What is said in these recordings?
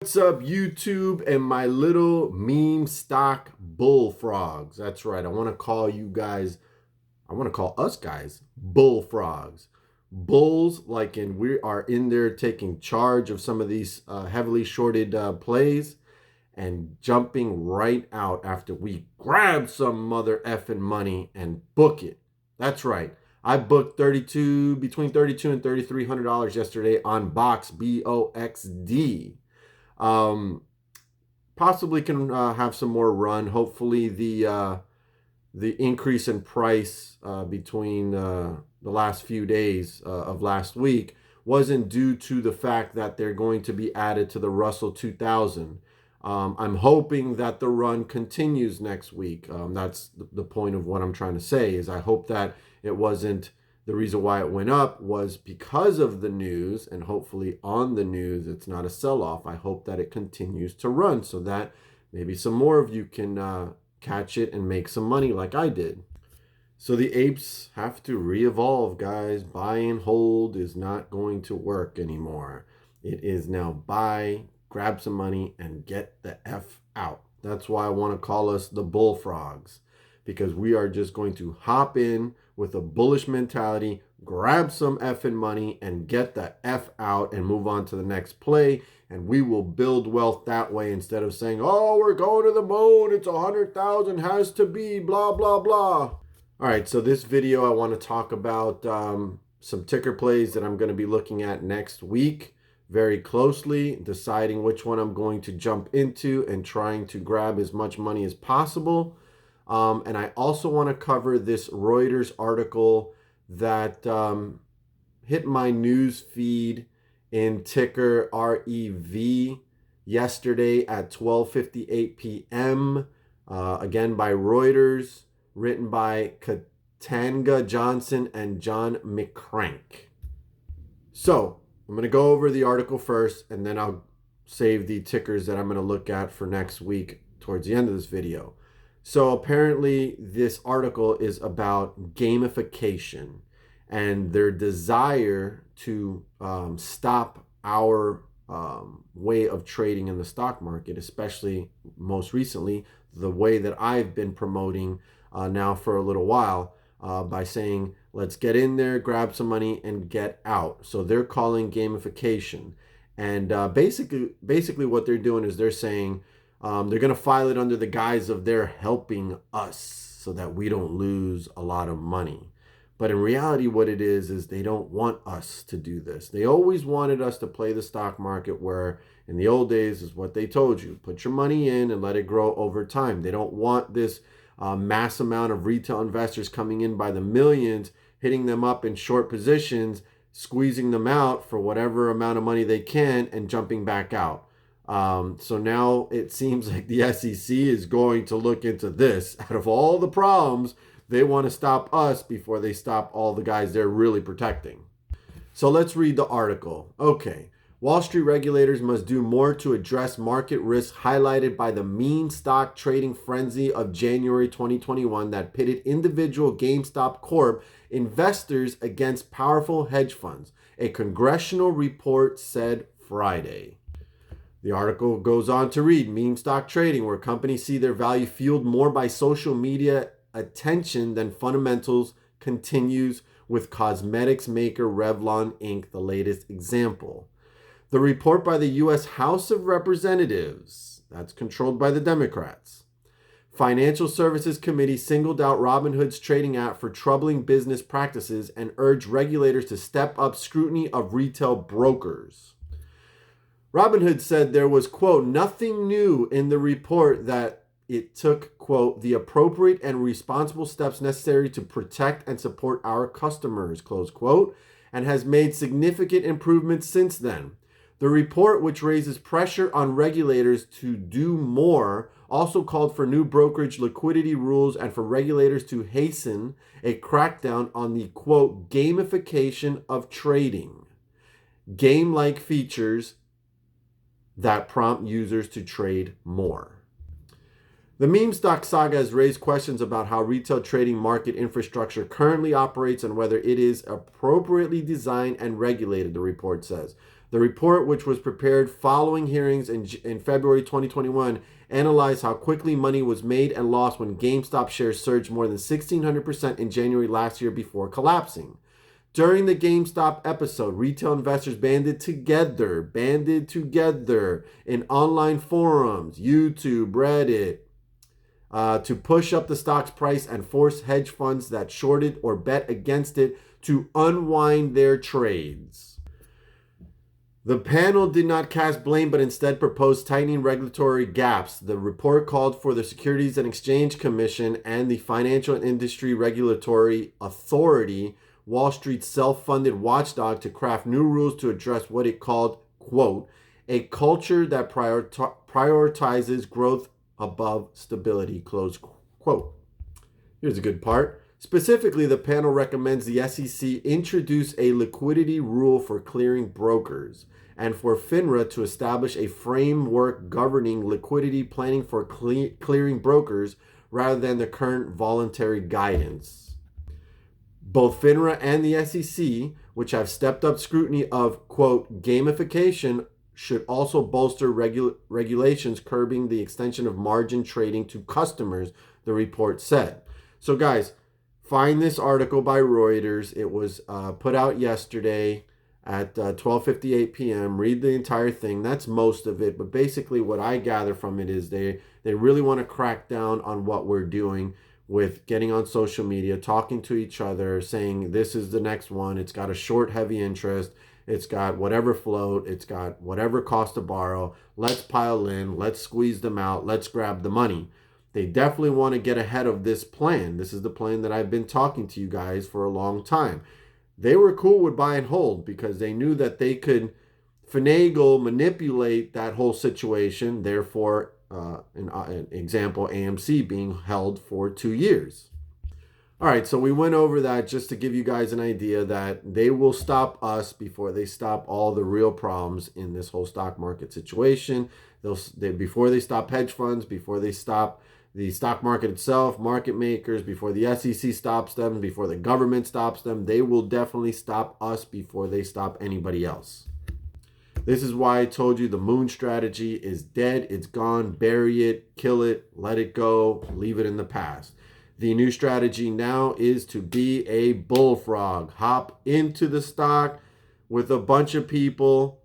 What's up, YouTube and my little meme stock bullfrogs? That's right. I want to call us guys bullfrogs. Bulls, like in we are in there taking charge of some of these heavily shorted plays and jumping right out after we grab some mother effing money and book it. That's right. I booked between $32 and $3,300 yesterday on Box BOXD. Um, Possibly can have some more run. Hopefully, the increase in price between the last few days of last week wasn't due to the fact that they're going to be added to the Russell 2000. I'm hoping that the run continues next week. That's the point of what I'm trying to say is I hope that it wasn't the reason why it went up was because of the news, and hopefully on the news it's not a sell-off. I hope that it continues to run so that maybe some more of you can catch it and make some money like I did. So the apes have to re-evolve, guys. Buy and hold is not going to work anymore. It is now buy, grab some money, and get the F out. That's why I want to call us the bullfrogs, because we are just going to hop in with a bullish mentality, grab some effing money, and get the F out and move on to the next play. And we will build wealth that way instead of saying, oh, we're going to the moon. It's 100,000 has to be, blah, blah, blah. All right, so this video, I want to talk about some ticker plays that I'm going to be looking at next week very closely, deciding which one I'm going to jump into and trying to grab as much money as possible. And I also want to cover this Reuters article that hit my news feed in ticker REV yesterday at 12:58 p.m. Again by Reuters, written by Katanga Johnson and John McCrank. So I'm going to go over the article first, and then I'll save the tickers that I'm going to look at for next week towards the end of this video. So apparently this article is about gamification and their desire to stop our way of trading in the stock market, especially most recently, the way that I've been promoting now for a little while by saying, let's get in there, grab some money, and get out. So they're calling gamification. And basically what they're doing is they're saying, they're going to file it under the guise of they're helping us so that we don't lose a lot of money. But in reality, what it is they don't want us to do this. They always wanted us to play the stock market where in the old days is what they told you. Put your money in and let it grow over time. They don't want this mass amount of retail investors coming in by the millions, hitting them up in short positions, squeezing them out for whatever amount of money they can and jumping back out. So now it seems like the SEC is going to look into this. Out of all the problems, they want to stop us before they stop all the guys they're really protecting. So let's read the article. Okay. Wall Street regulators must do more to address market risks highlighted by the meme stock trading frenzy of January 2021 that pitted individual GameStop Corp investors against powerful hedge funds, a congressional report said Friday. The article goes on to read, meme stock trading, where companies see their value fueled more by social media attention than fundamentals, continues with cosmetics maker Revlon Inc., the latest example. The report by the U.S. House of Representatives, that's controlled by the Democrats, Financial Services Committee singled out Robinhood's trading app for troubling business practices and urged regulators to step up scrutiny of retail brokers. Robinhood said there was, quote, nothing new in the report, that it took, quote, the appropriate and responsible steps necessary to protect and support our customers, close quote, and has made significant improvements since then. The report, which raises pressure on regulators to do more, also called for new brokerage liquidity rules and for regulators to hasten a crackdown on the, quote, gamification of trading, game-like features that prompt users to trade more. The meme stock saga has raised questions about how retail trading market infrastructure currently operates and whether it is appropriately designed and regulated, the report says. The report, which was prepared following hearings in February 2021, analyzed how quickly money was made and lost when GameStop shares surged more than 1,600% in January last year before collapsing. During the GameStop episode, retail investors banded together in online forums, YouTube, Reddit, to push up the stock's price and force hedge funds that shorted or bet against it to unwind their trades. The panel did not cast blame, but instead proposed tightening regulatory gaps. The report called for the Securities and Exchange Commission and the Financial Industry Regulatory Authority, Wall Street's self-funded watchdog, to craft new rules to address what it called, quote, a culture that prioritizes growth above stability, close quote. Here's a good part. Specifically, the panel recommends the SEC introduce a liquidity rule for clearing brokers and for FINRA to establish a framework governing liquidity planning for clearing brokers rather than the current voluntary guidance. Both FINRA and the SEC, which have stepped up scrutiny of, quote, gamification, should also bolster regulations curbing the extension of margin trading to customers, the report said. So guys, find this article by Reuters. It was put out yesterday at 12:58 p.m. Read the entire thing. That's most of it. But basically what I gather from it is they really want to crack down on what we're doing with getting on social media, talking to each other, saying this is the next one. It's got a short, heavy interest. It's got whatever float. It's got whatever cost to borrow. Let's pile in. Let's squeeze them out. Let's grab the money. They definitely want to get ahead of this plan. This is the plan that I've been talking to you guys for a long time. They were cool with buy and hold because they knew that they could finagle, manipulate that whole situation. Therefore, an example, AMC being held for 2 years. All right, so we went over that just to give you guys an idea that they will stop us before they stop all the real problems in this whole stock market situation. Before they stop hedge funds, before they stop the stock market itself, market makers, before the SEC stops them, before the government stops them, they will definitely stop us before they stop anybody else. This is why I told you the moon strategy is dead. It's gone. Bury it, kill it, let it go, leave it in the past. The new strategy now is to be a bullfrog. Hop into the stock with a bunch of people,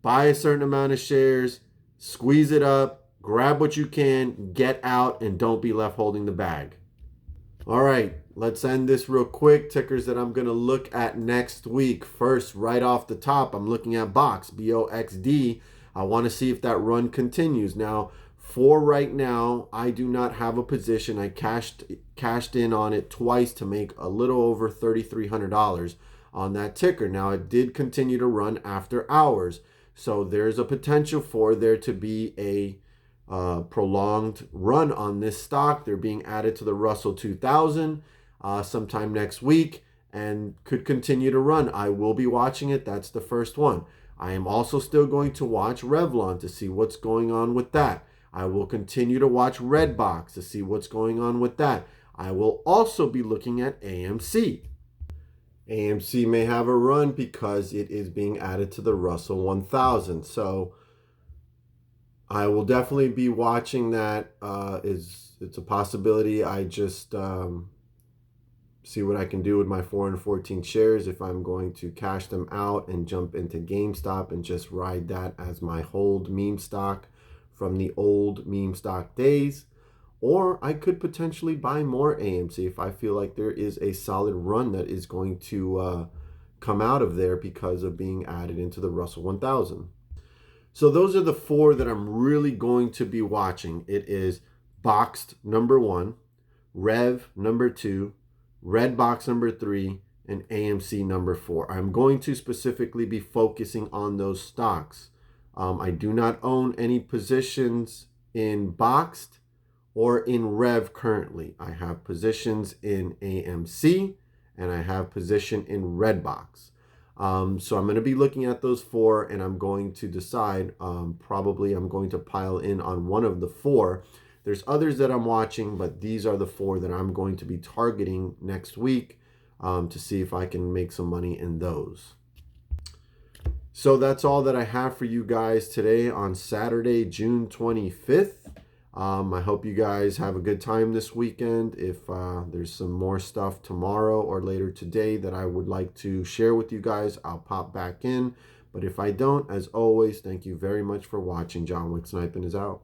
buy a certain amount of shares, squeeze it up, grab what you can, get out, and don't be left holding the bag. All right, let's end this real quick. Tickers that I'm going to look at next week. First, right off the top, I'm looking at BOXD, B-O-X-D. I want to see if that run continues. Now, for right now, I do not have a position. I cashed in on it twice to make a little over $3,300 on that ticker. Now, it did continue to run after hours. So there's a potential for there to be a prolonged run on this stock. They're being added to the Russell 2000 sometime next week and could continue to run. I will be watching it. That's the first one. I am also still going to watch Revlon to see what's going on with that. I will continue to watch Redbox to see what's going on with that. I will also be looking at AMC. AMC may have a run because it is being added to the Russell 1000. So I will definitely be watching that. It's a possibility. I just see what I can do with my 414 shares if I'm going to cash them out and jump into GameStop and just ride that as my hold meme stock from the old meme stock days. Or I could potentially buy more AMC if I feel like there is a solid run that is going to come out of there because of being added into the Russell 1000. So those are the four that I'm really going to be watching. It is Boxed number 1, Rev number 2, Redbox number 3, and AMC number 4. I'm going to specifically be focusing on those stocks. I do not own any positions in Boxed or in Rev currently. I have positions in AMC and I have position in Redbox. So I'm going to be looking at those four and I'm going to decide, probably I'm going to pile in on one of the four. There's others that I'm watching, but these are the four that I'm going to be targeting next week to see if I can make some money in those. So that's all that I have for you guys today on Saturday, June 25th. I hope you guys have a good time this weekend. If there's some more stuff tomorrow or later today that I would like to share with you guys, I'll pop back in. But if I don't, as always, thank you very much for watching. Johnwicksnipin is out.